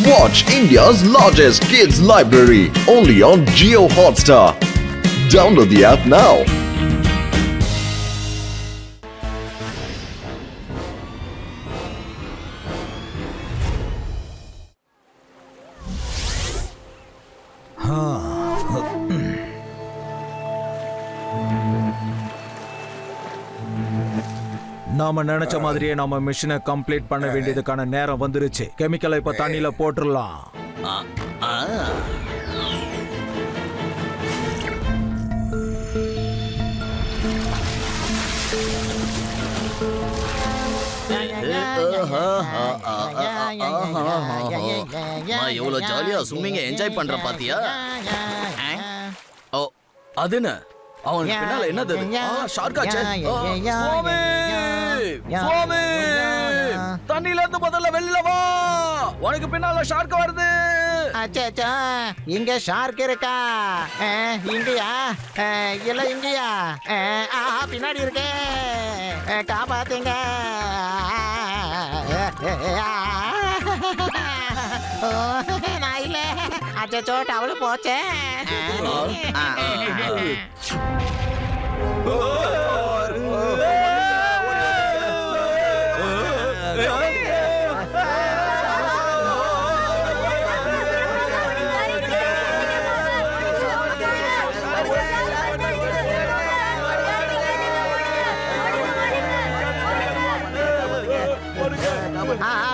Watch India's largest kids library only on Jio Hotstar. Download the app now. நாம நினைச்ச மாதிரியே நம்ம மிஷனை complete பண்ண வேண்டியதுக்கான நேரம் வந்துருச்சு. கெமிக்கலை இப்ப தண்ணியில போட்டுடலாம். எவ்வளவு ஜாலியா ஸ்விம்மிங்க என்ஜாய் பண்ற பாத்தியா? ஓ அதுன்னு அவனுக்கு பின்னால என்னது? ஷார்க்காச்சே. சுவாமி சுவாமி தண்ணில இருந்து முதல்ல வெளில வா, உனக்கு பின்னால ஷார்க் வருது. அச்சா இங்க ஷார்க் இருக்கா? இங்கயா? இல்ல இங்கயா? பின்னாடி இருக்கே, காப்பாத்துங்க. நான் இல்ல. அச்சோ டவலு போச்சே.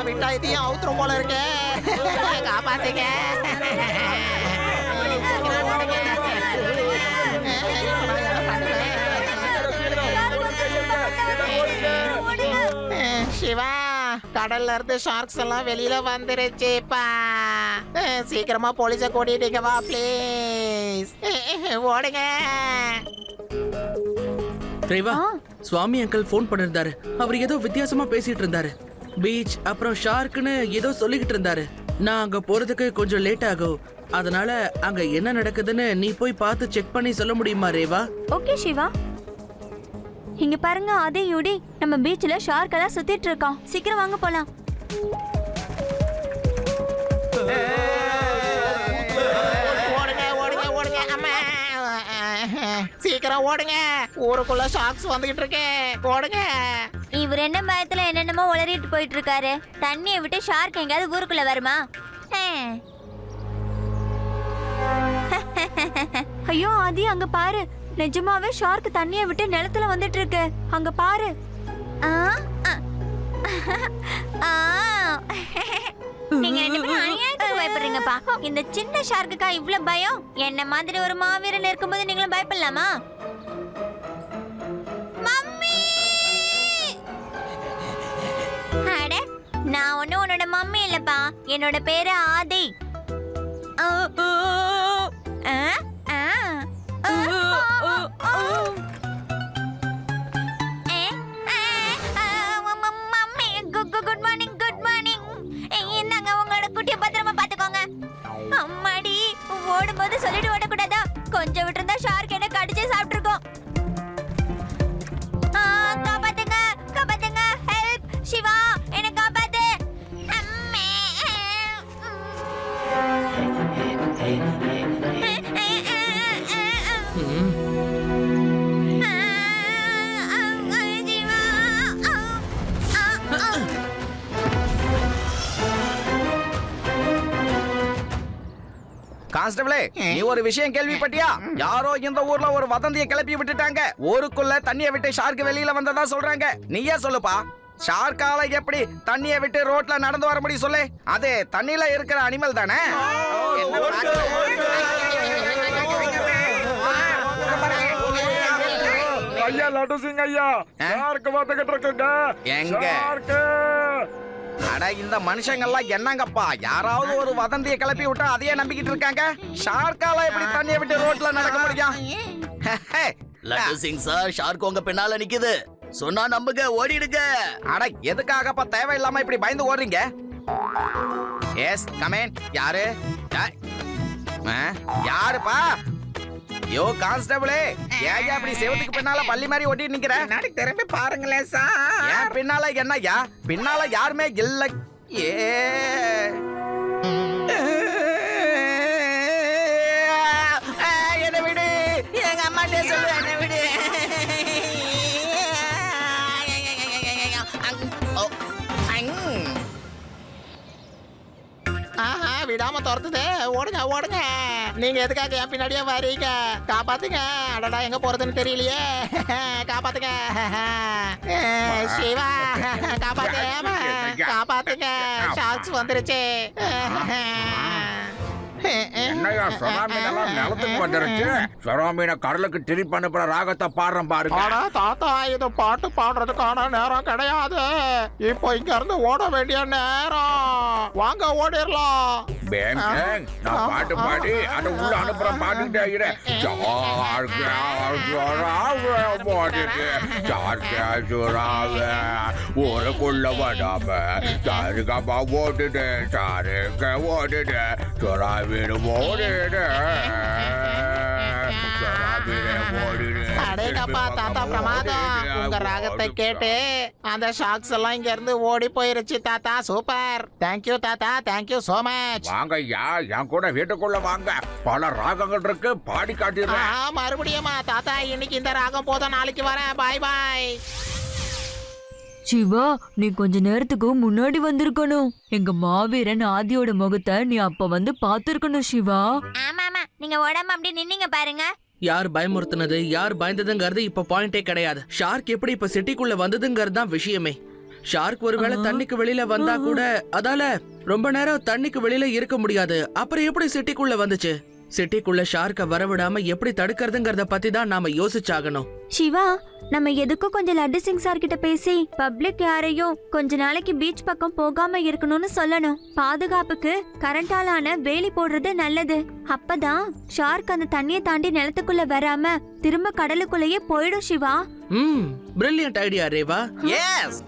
விட்டா இதையும் அவுத்துரும் போல இருக்கே, காப்பாத்துங்க. சிவா, கடல்ல இருந்து ஷார்க்ஸ் எல்லாம் வெளியில வந்துருச்சுப்பா. சீக்கிரமா போலீஸ கூட்டிட்டு வா ப்ளீஸ். ஓடுங்க. ரேவா, சுவாமி அங்கிள் போன் பண்ணிருந்தாரு. அவர் ஏதோ வித்தியாசமா பேசிட்டு இருந்தாரு. பீச் அப்புறம் ஷார்க்னு ஏதோ சொல்லிக்கிட்டு இருந்தாரு. நான் அங்க போறதுக்கு கொஞ்சம் லேட் ஆகும். அதனால அங்க என்ன நடக்குதுன்னு நீ போய் பார்த்து செக் பண்ணி சொல்ல முடியுமா ரேவா? ஓகே சிவா. இங்க பாருங்க, அதே யூடி நம்ம பீச்ல ஷார்க் எல்லாம் சுத்திட்டு இருக்கோம். சீக்கிரம் வாங்க போலாம். ஓடுங்க ஓடுங்க ஓடுங்க. அம்மா சீக்கிரம் ஓடுங்க, ஊருக்குள்ள ஷார்க்ஸ் வந்துகிட்டு இருக்கு. ஓடுங்க. இவர் என்ன பயத்துல என்னென்னமோ உளறிட்டு போயிட்டு இருக்காரு. தண்ணியை விட்டு ஷார்க் எங்கயாவது ஊருக்குள்ள வருமா? ஐயோ ஆதி, அங்க பாரு, நிஜமாவே ஷார்க் தண்ணியை விட்டு நிலத்துல வந்துட்டு இருக்கு. அங்க பாரு. நீங்க ரெண்டு பேரும் அநியாயத்துக்கு பயப்படுறீங்கப்பா. இந்த சின்ன ஷார்க்குக்கா இவ்ளோ பயம்? என்ன மாதிரி ஒரு மாவீரன் இருக்கும்போது நீங்களும் பயப்படலாமா? மம்மி! அட, நான் ஒன்னும் உன்னோட மம்மி இல்லப்பா. என்னோட பேரு Aadhi. Good morning, good morning. இந்தாங்க உங்களோட குட்டியை பத்திரமா பாத்துக்கோங்க. அம்மாடி, ஓடும்போது சொல்லிட்டு ஓடக்கூடாதா? கொஞ்சம் விட்டுருந்தா ஷார்க் என்ன கடிச்சு சாப்பிட்டுருக்கோம். காப்பாத்துங்க, காப்பாத்துங்க, ஹெல்ப். சிவா, என்ன காப்பாத்து. அம்மே. கான்ஸ்டபிளே, நீ ஒரு விஷயம் கேள்விப்பட்டியா? யாரோ இந்த ஊர்ல ஒரு வதந்தியை கிளப்பி விட்டுட்டாங்க. ஊருக்குள்ள தண்ணியை விட்டு ஷார்க் வெளியில வந்ததா சொல்றாங்க. நீயே சொல்லுப்பா, ஷார்க்கால எப்படி தண்ணியை விட்டு ரோட்ல நடந்து வர முடியும் சொல்லு? அது தண்ணியில இருக்கிற அனிமல் தானே? ஐயா லட்டு சிங் ஐயா, ஷார்க் வந்துகிட்டு இருக்குங்க. எங்க? அட, இந்த மனுஷங்கள்லாம் என்னங்கப்பா, யாராவது ஒரு வதந்தியை கிளப்பி விட்டா அதையே நம்பிக்கிட்டு இருக்காங்க. ஷார்க்கால எப்படி தண்ணியை விட்டு ரோட்ல நடக்க முடியும்? லட்டு சிங் சார், ஷார்க் உங்க பின்னால நிக்குது. சொன்னா நம்புங்க, ஓடிடுங்க. அட, எதுக்காகப்பா தேவையில்லாம இப்படி பயந்து ஓடுறீங்க? Yes come on. யாரு? யாருப்பா? யோ கான்ஸ்டபிளே, ஏன் அப்படி செவத்துக்கு பின்னால பள்ளி மாதிரி ஓட்டி நிக்கிற? நாளைக்கு திரும்பி பாருங்களேன் சார். ஏன் பின்னால என்னய்யா? பின்னால யாருமே இல்ல. ஏ விடாம துரத்துது. ஓடுங்க ஓடுங்க. நீங்க எதுக்காக என் பின்னாடியே வரீங்க? காப்பாத்துங்க. அடடா எங்க போறதுன்னு தெரியலையே. காப்பாத்துங்க. சிவா காப்பாத்து. காப்பாத்துங்க. ஷார்க்ஸ் வந்துருச்சு. என்னையா சொராமீனெல்லாம் நிலத்துக்கு வந்துருச்சு. சொராமீனை கடலுக்கு திருப்பி அனுப்புற ராகத்தை பாடுறேன் பாருங்க. ஆனா தாத்தா இது பாட்டு பாடுறதுக்கான நேரம் கிடையாது. இப்போ இங்க இருந்து ஓட வேண்டிய நேரம். வாங்க ஓடிடலாம். பேங் பேங், நான் பாட்டு பாடி அதை உள்ள அனுப்புற பாட்டுட்டே இரு. ஊருக்குள்ள வராம சாருகமா ஓடுடு, சாருங்க ஓடுடு, சொரா வீடு ஓடுடு, சொரா வீடு ஓடுடு. அடேங்கப்பா தாத்தா பிரமாதம். உங்க ராகத்தை கேட்டு அந்த ஷாக்ஸ் எல்லாம் இங்க இருந்து ஓடி போயிருச்சு தாத்தா. சூப்பர். தேங்க்யூ தாத்தா. Thank you so much. வாங்க ஐயா, என் கூட வீட்டுக்குள்ள வாங்க. பல ராகங்கள் இருக்கு, பாடி காட்டிடுறேன். மறுபடியுமா தாத்தா? இன்னைக்கு இந்த ராகம் போதும், நாளைக்கு வரேன். பாய் பாய். சிவா, நீ கொஞ்ச நேரத்துக்கு முன்னாடி வந்திருக்கணும். எங்க மாவீரன் ஆதியோட முகத்தை நீ அப்ப வந்து பாத்துருக்கணும் சிவா. ஆமா ஆமா, நீங்க ஓடாம அப்படி நின்னீங்க பாருங்க. யார் பயமுறுத்துனது யார் பயந்ததுங்கிறது இப்ப பாயிண்டே கிடையாது. ஷார்க் எப்படி இப்ப சிட்டிக்குள்ள வந்ததுங்கிறது தான் விஷயமே. ஷார்க் ஒருவேளை தண்ணிக்கு வெளியில வந்தா கூட அதால ரொம்ப நேரம் தண்ணிக்கு வெளியில இருக்க முடியாது. அப்புறம் எப்படி சிட்டிக்குள்ள வந்துச்சு? சிட்டிக்குள்ள ஷார்க்க வரவிடாம எப்படி தடுக்கிறதுங்கறத பத்தி தான் நாம யோசிச்சாகணும். சிவா, நம்ம எதுக்கும் கொஞ்சம் லட்டு சிங் சார் கிட்ட பேசி பப்ளிக் யாரையும் கொஞ்ச நாளைக்கு பீச் பக்கம் போகாம இருக்கணும்னு சொல்லணும். பாதுகாப்புக்கு கரண்டாலான வேலி போடுறது நல்லது. அப்பதான் ஷார்க் அந்த தண்ணியை தாண்டி நிலத்துக்குள்ள வராம திரும்ப கடலுக்குள்ளேயே போயிடும். Shiva, brilliant idea Reva. Yes,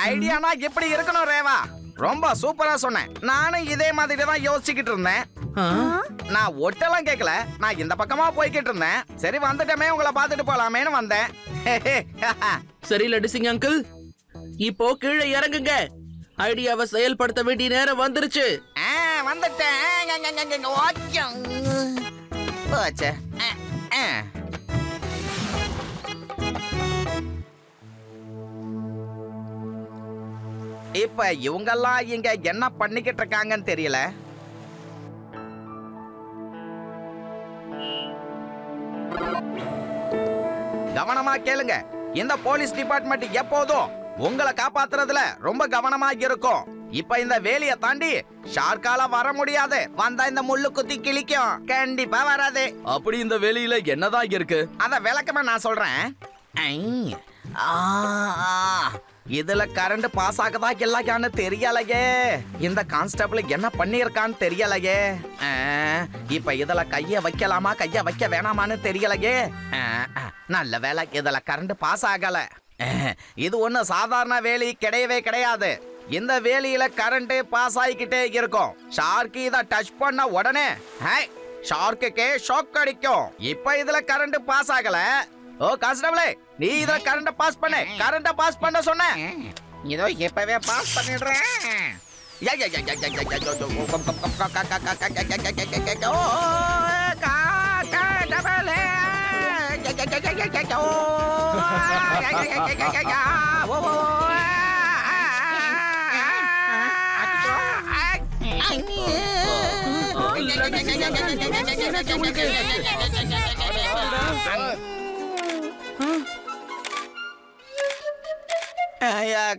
ஐடியானா எப்படி இருக்கணும் ரேவா? ரொம்ப சூப்பரா சொன்னேன். நானும் இதே மாதிரி தான் யோசிச்சுக்கிட்டு இருந்தேன். நான் ஒட்டெல்லாம் கேட்கல, நான் இந்த பக்கமா போய்கிட்டு இருந்தேன். சரி வந்துட்டமே, உங்களை பார்த்துட்டு போலாமேன்னு வந்தேன். சரி லட்டு சிங் அங்கிள், இப்போ கீழே இறங்குங்க. ஐடியாவை செயல்படுத்த வேண்டிய நேரம் வந்துருச்சு. வந்துட்டேன். போச்சே. இப்ப இவங்கெல்லாம் இங்க என்ன பண்ணிக்கிட்டு இருக்காங்கன்னு தெரியல. கவனமா கேளுங்க. இந்த போலீஸ் டிபார்ட்மெண்ட் எப்போதும் உங்களை காப்பாத்துறதுல ரொம்ப கவனமா இருக்கும். இப்ப இந்த வேலிய தாண்டி ஷார்க்கால வர முடியாது. வந்தா இந்த முள்ளு குத்தி கிழிக்கும். கண்டிப்பா வராது. அப்படி இந்த வேலியில என்னதான் இருக்கு? அத விளக்கமா நான் சொல்றேன். ஐ, ஆ, இதுல கரண்ட் பாஸ் ஆகதா இல்லையான்னு தெரியலையே. இந்த கான்ஸ்டபிள் என்ன பண்ணிருக்கான்னு தெரியலையே. இப்ப இதுல கைய வைக்கலாமா கைய வைக்க வேணாமான்னு தெரியலையே. நல்ல வேலை, இதுல கரண்ட் பாஸ் ஆகல. இது ஒண்ணு சாதாரண வேலி கிடையவே கிடையாது. இந்த வேலியில கரண்ட் பாஸ் ஆகிக்கிட்டே இருக்கும். ஷார்க் இத டச் பண்ண உடனே ஷார்க்குக்கே ஷாக் அடிக்கும். இப்ப இதுல கரண்ட் பாஸ் ஆகல. ஓ கான்ஸ்டபிளே, நீ இத கரண்ட் பாஸ் பண்ணு. கரண்ட் பாஸ் பண்ண சொன்ன. இதோ இப்பவே பாஸ் பண்ணிடுறேன்.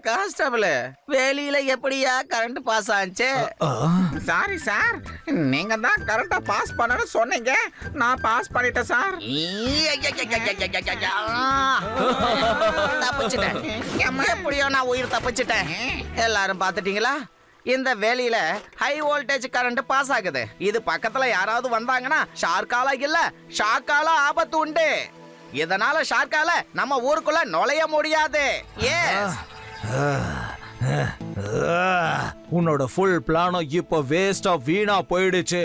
கான்ஸ்டபிள், வேலியில எப்படியா கரண்ட் பாஸ் ஆச்சு? சாரி சார், நீங்க தான் கரெக்டா பாஸ் பண்ணனு சொன்னீங்க. நான் பாஸ் பண்ணிட்டேன் சார். தப்பிச்சிட்டேன். எப்படியோ நான் உயிர் தப்பிச்சிட்டேன். எல்லாரும் பாத்துட்டீங்களா? இந்த வேலியில ஹை வோல்டேஜ் கரண்ட் பாஸ் ஆகுது. இது பக்கத்துல யாராவது வந்தாங்கன்னா ஷார்க்கால இல்ல ஷாக்கால ஆபத்து உண்டு. இதனால ஷார்க்கால நம்ம ஊருக்குள்ள நுழைய முடியாது. உன்னோட ஃபுல் பிளானும் இப்ப வேஸ்டா வீணா போயிடுச்சு.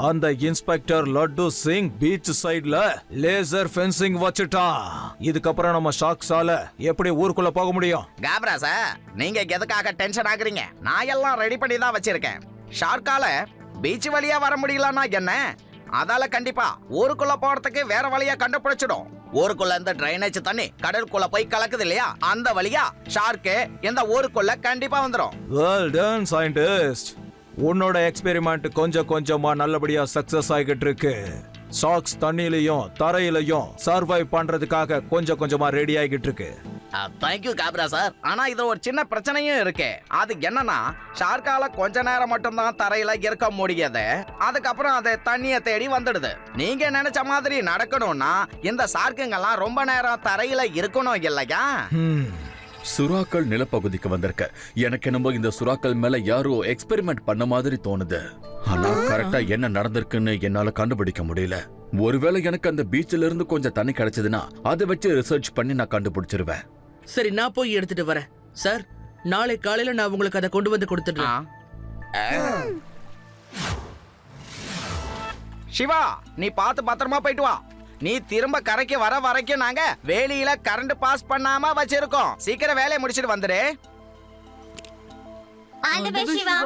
அந்த இன்ஸ்பெக்டர் லட்டு சிங் பீச் சைடுல லேசர் ஃபென்சிங் வச்சுட்டான். இதுக்கப்புறம் நம்ம ஷாக்ஸால எப்படி ஊருக்குள்ள போக முடியும்? காப்ரா சார், நீங்க எதுக்காக டென்ஷன் ஆகுறீங்க? நான் எல்லாம் ரெடி பண்ணி தான் வச்சிருக்கேன். ஷார்க்கால பீச் வழியா வர முடியலன்னா என்ன, அதால கண்டிப்பா ஊருக்குள்ள போறதுக்கு வேற வழியா கண்டுபிடிச்சிடும். ஊருக்குள்ள இந்த டிரைனேஜ் தண்ணி கடலுக்குள்ள போய் கலக்குது இல்லையா, அந்த வழியா ஷார்க்கு இந்த ஊருக்குள்ள கண்டிப்பா வந்துடும். Well done scientist. உன்னோட எக்ஸ்பெரிமெண்ட் கொஞ்சம் கொஞ்சமா நல்லபடியா சக்சஸ் ஆகிட்டு இருக்கு. ஷார்க்ஸ் தண்ணியிலையும் தரையிலையும் சர்வைவ் பண்றதுக்காக கொஞ்சம் கொஞ்சமா ரெடி ஆகிட்டு இருக்கு. Thank you Kapra sir. ஆனா இதுல ஒரு சின்ன பிரச்சனையும் இருக்கு. அது என்னன்னா ஷார்க்கால கொஞ்ச நேரம் மட்டும்தான் தரையில இருக்க முடியாது. அதுக்கப்புறம் அது தண்ணிய தேடி வந்துடுது. நீங்க நினைச்ச மாதிரி நடக்கணும்னா இந்த ஷார்க்குங்கெல்லாம் ரொம்ப நேரம் தரையில இருக்கணும் இல்லையா? சுறாக்கள் நிலப்பகுதிக்கு வந்திருக்க. எனக்கு என்னமோ இந்த சுறாக்கள் மேல யாரோ எக்ஸ்பெரிமெண்ட் பண்ண மாதிரி தோணுது. ஆனா கரெக்டா என்ன நடந்திருக்குன்னு என்னால கண்டுபிடிக்க முடியல. ஒருவேளை எனக்கு அந்த பீச்ல இருந்து கொஞ்சம் தண்ணி கிடைச்சதுன்னா அதை வச்சு ரிசர்ச் பண்ணி நான் கண்டுபிடிச்சிருவேன். சரி, நான் போய் எடுத்துட்டு வரேன். சார், நாளை காலையில நான் உங்களுக்கு அதை கொண்டு வந்து கொடுத்துடுறேன். சிவா, நீ பார்த்து பத்திரமா போயிட்டு வா. நீ திரும்ப கரைக்கு வர வரைக்கும் நாங்க வேலியில கரண்ட் பாஸ் பண்ணாம வச்சிருக்கோம். சீக்கிரம் வேலையை முடிச்சிட்டு வந்துடு. All the best Siva.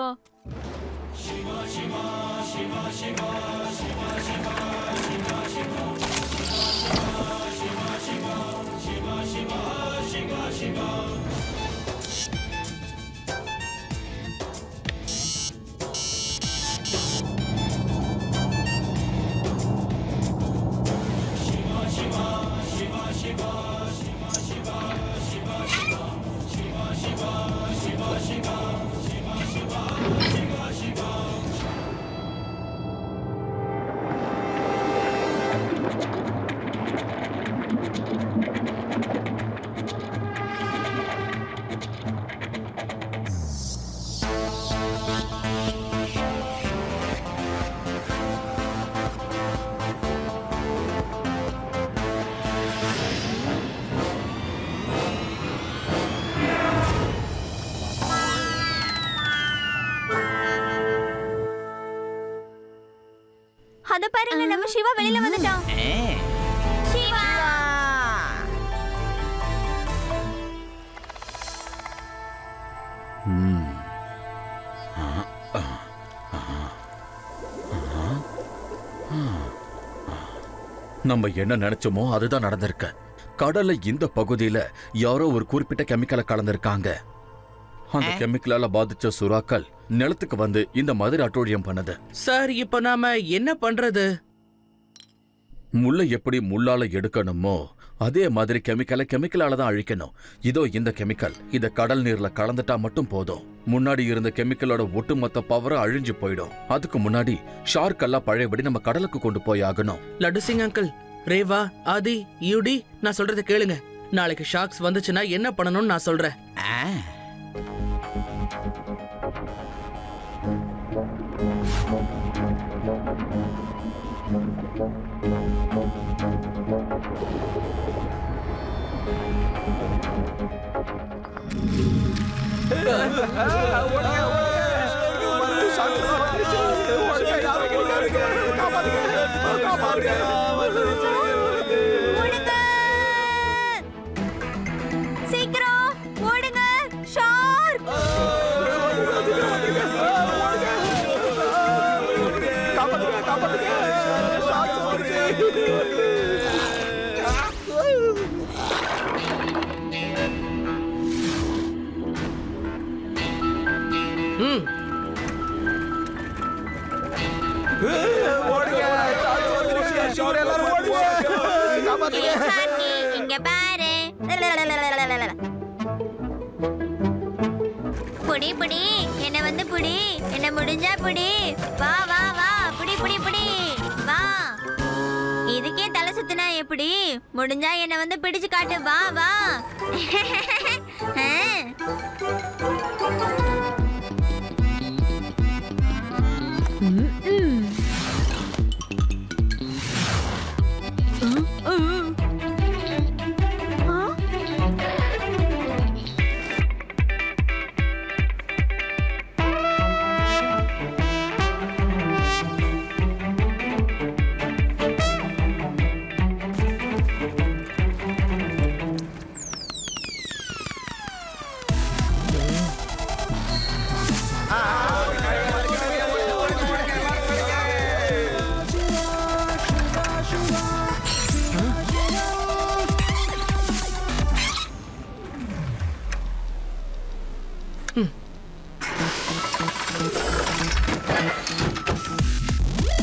அத பாருங்க, நம்ம சிவா வெளியில வந்துட்டான். சிவா! நம்ம என்ன நினைச்சோமோ அதுதான் நடந்திருக்கு. கடல்ல இந்த பகுதியில யாரோ ஒரு குறிப்பிட்ட கெமிக்கலை கலந்திருக்காங்க. அந்த கெமிக்கலால பாதிச்ச சுறாக்கள் நிலத்துக்கு வந்து இந்த மாதிரி அட்டூழியம் பண்ணுது. சார், இப்ப நாம என்ன பண்றது? முள்ளை எப்படி முள்ளால எடுக்கணுமோ அதே மாதிரி கெமிக்கலால தான் அழிக்கணும். இதோ இந்த கெமிக்கல் இத கடல் நீர்ல கலந்துட்டா மட்டும் போதும். முன்னாடி இருந்த கெமிக்கலோட ஒட்டுமொத்த பவரை அழிஞ்சு போயிடும். அதுக்கு முன்னாடி ஷார்க் எல்லாம் பழையபடி நம்ம கடலுக்கு கொண்டு போய் ஆகணும். லட்டு சிங் அங்கிள், ரேவா, ஆதி, யூடி, நான் சொல்றதை கேளுங்க. நாளைக்கு ஷார்க்ஸ் வந்துச்சுன்னா என்ன பண்ணணும்னு நான் சொல்றேன். ஓடுங்க! சீக்கிரம் ஓடுங்க! ஷார்க்! ம், சாந்தி, இங்க பாரு. புடி புடி, என்ன வந்து புடி, என்ன முடிஞ்சா புடி. வா வா வா, புடி புடி புடி, வா. இதுக்கே தலை சுத்தினா எப்படி? முடிஞ்சா என்ன வந்து பிடிச்சு காட்டு. வா வா.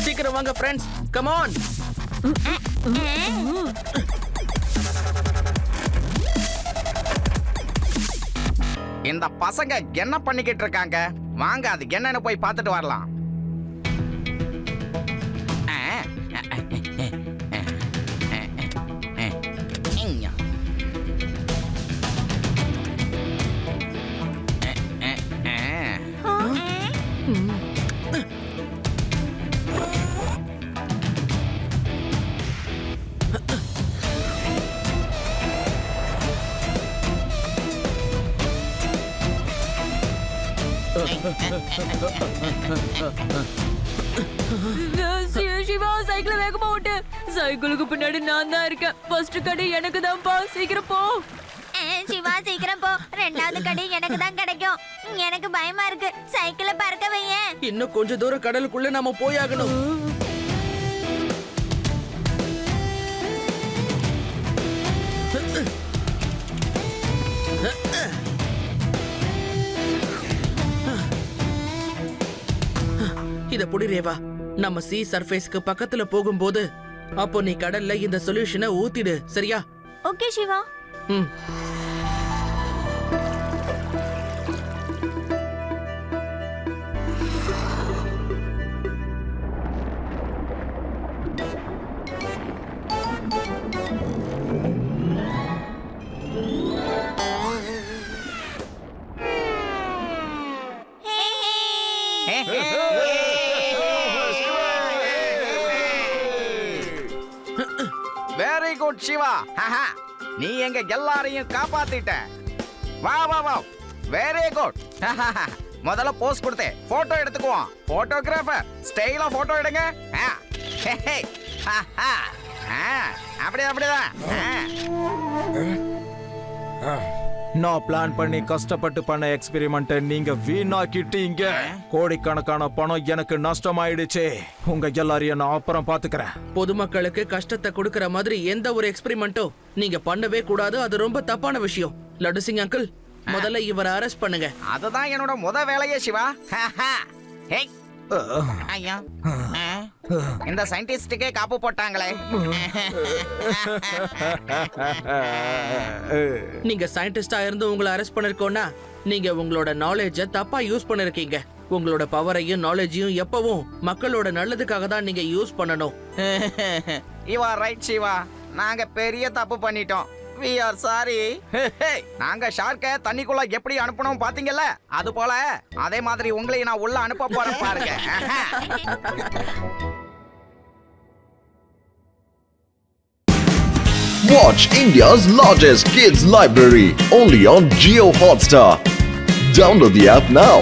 சீக்கிரம் வாங்க ஃப்ரெண்ட்ஸ், கம் ஆன். இந்த பசங்க என்ன பண்ணிக்கிட்டு இருக்காங்க? வாங்க அது என்னன்னு போய் பார்த்துட்டு வரலாம். சிவா சைக்கிள வேகமா ஓட்டு. சைக்கிளுக்கு பின்னாடி நான் தான் இருக்கேன். ஃபர்ஸ்ட் கடை எனக்கு தான்ப்பா, சீக்கிரம் போ. சிவா சீக்கிரம் போ, ரெண்டாவது கடை எனக்கு தான் கிடைக்கும். எனக்கு பயமா இருக்கு, சைக்கிளை பறக்க வையேன். இன்னும் கொஞ்ச தூரம் கடலுக்குள்ள நாம போயாகணும். இத புடி ரேவா. நம்ம சீ சர்ஃபேஸ்க்கு பக்கத்துல போகும்போது அப்போ நீ கடல்ல இந்த சொல்யூஷனை ஊத்திடு, சரியா? ஓகே சிவா. ம். Very good Siva. நீ எங்க எல்லாரையும் காப்பாத்திட்ட. வா வா வா, வெரி குட். முதல்ல போஸ் கொடுத்தே போட்டோ எடுத்துக்குவோம். போட்டோகிராஃபர் ஸ்டைலா போட்டோ எடுங்க. அப்படியே அப்படிதான். நான் பிளான் பண்ணி கஷ்டப்பட்டு பண்ண எக்ஸ்பெரிமெண்ட் நீங்க வீணாக்கிட்டீங்க. கோடிக்கணக்கான பணம் எனக்கு நஷ்டமாயிடுச்சு. உங்க எல்லாரையும் நான் அப்புறம் பாத்துக்கிறேன். பொதுமக்களுக்கு கஷ்டத்தை கொடுக்கற மாதிரி எந்த ஒரு எக்ஸ்பெரிமெண்ட்டும் நீங்க பண்ணவே கூடாது. அது ரொம்ப தப்பான விஷயம். லட்டு சிங் அங்கிள், முதல்ல இவரை அரெஸ்ட் பண்ணுங்க. அதுதான் என்னோட முத வேலையே சிவா. ஹேய். ஐயா, இந்த சயின்டிஸ்டுக்கே காப்பு போட்டாங்களே. நீங்க சயின்டிஸ்டா இருந்து உங்களை அரெஸ்ட் பண்ணிருக்கோம்னா நீங்க உங்களோட நாலேஜ தப்பா யூஸ் பண்ணிருக்கீங்க. உங்களோட பவரையும் நாலேஜையும் எப்பவும் மக்களோட நல்லதுக்காக தான் நீங்க யூஸ் பண்ணணும். You are right Siva. நாங்க பெரிய தப்பு பண்ணிட்டோம். We are sorry. நாங்க ஷார்க்க தண்ணிக்குள்ள எப்படி அனுப்பணும் பாத்தீங்கல்ல, அது போல அதே மாதிரி உங்களையும் நான் உள்ள அனுப்ப போறேன் பாருங்க. Watch India's largest kids library only on Jio Hotstar. Download the app now.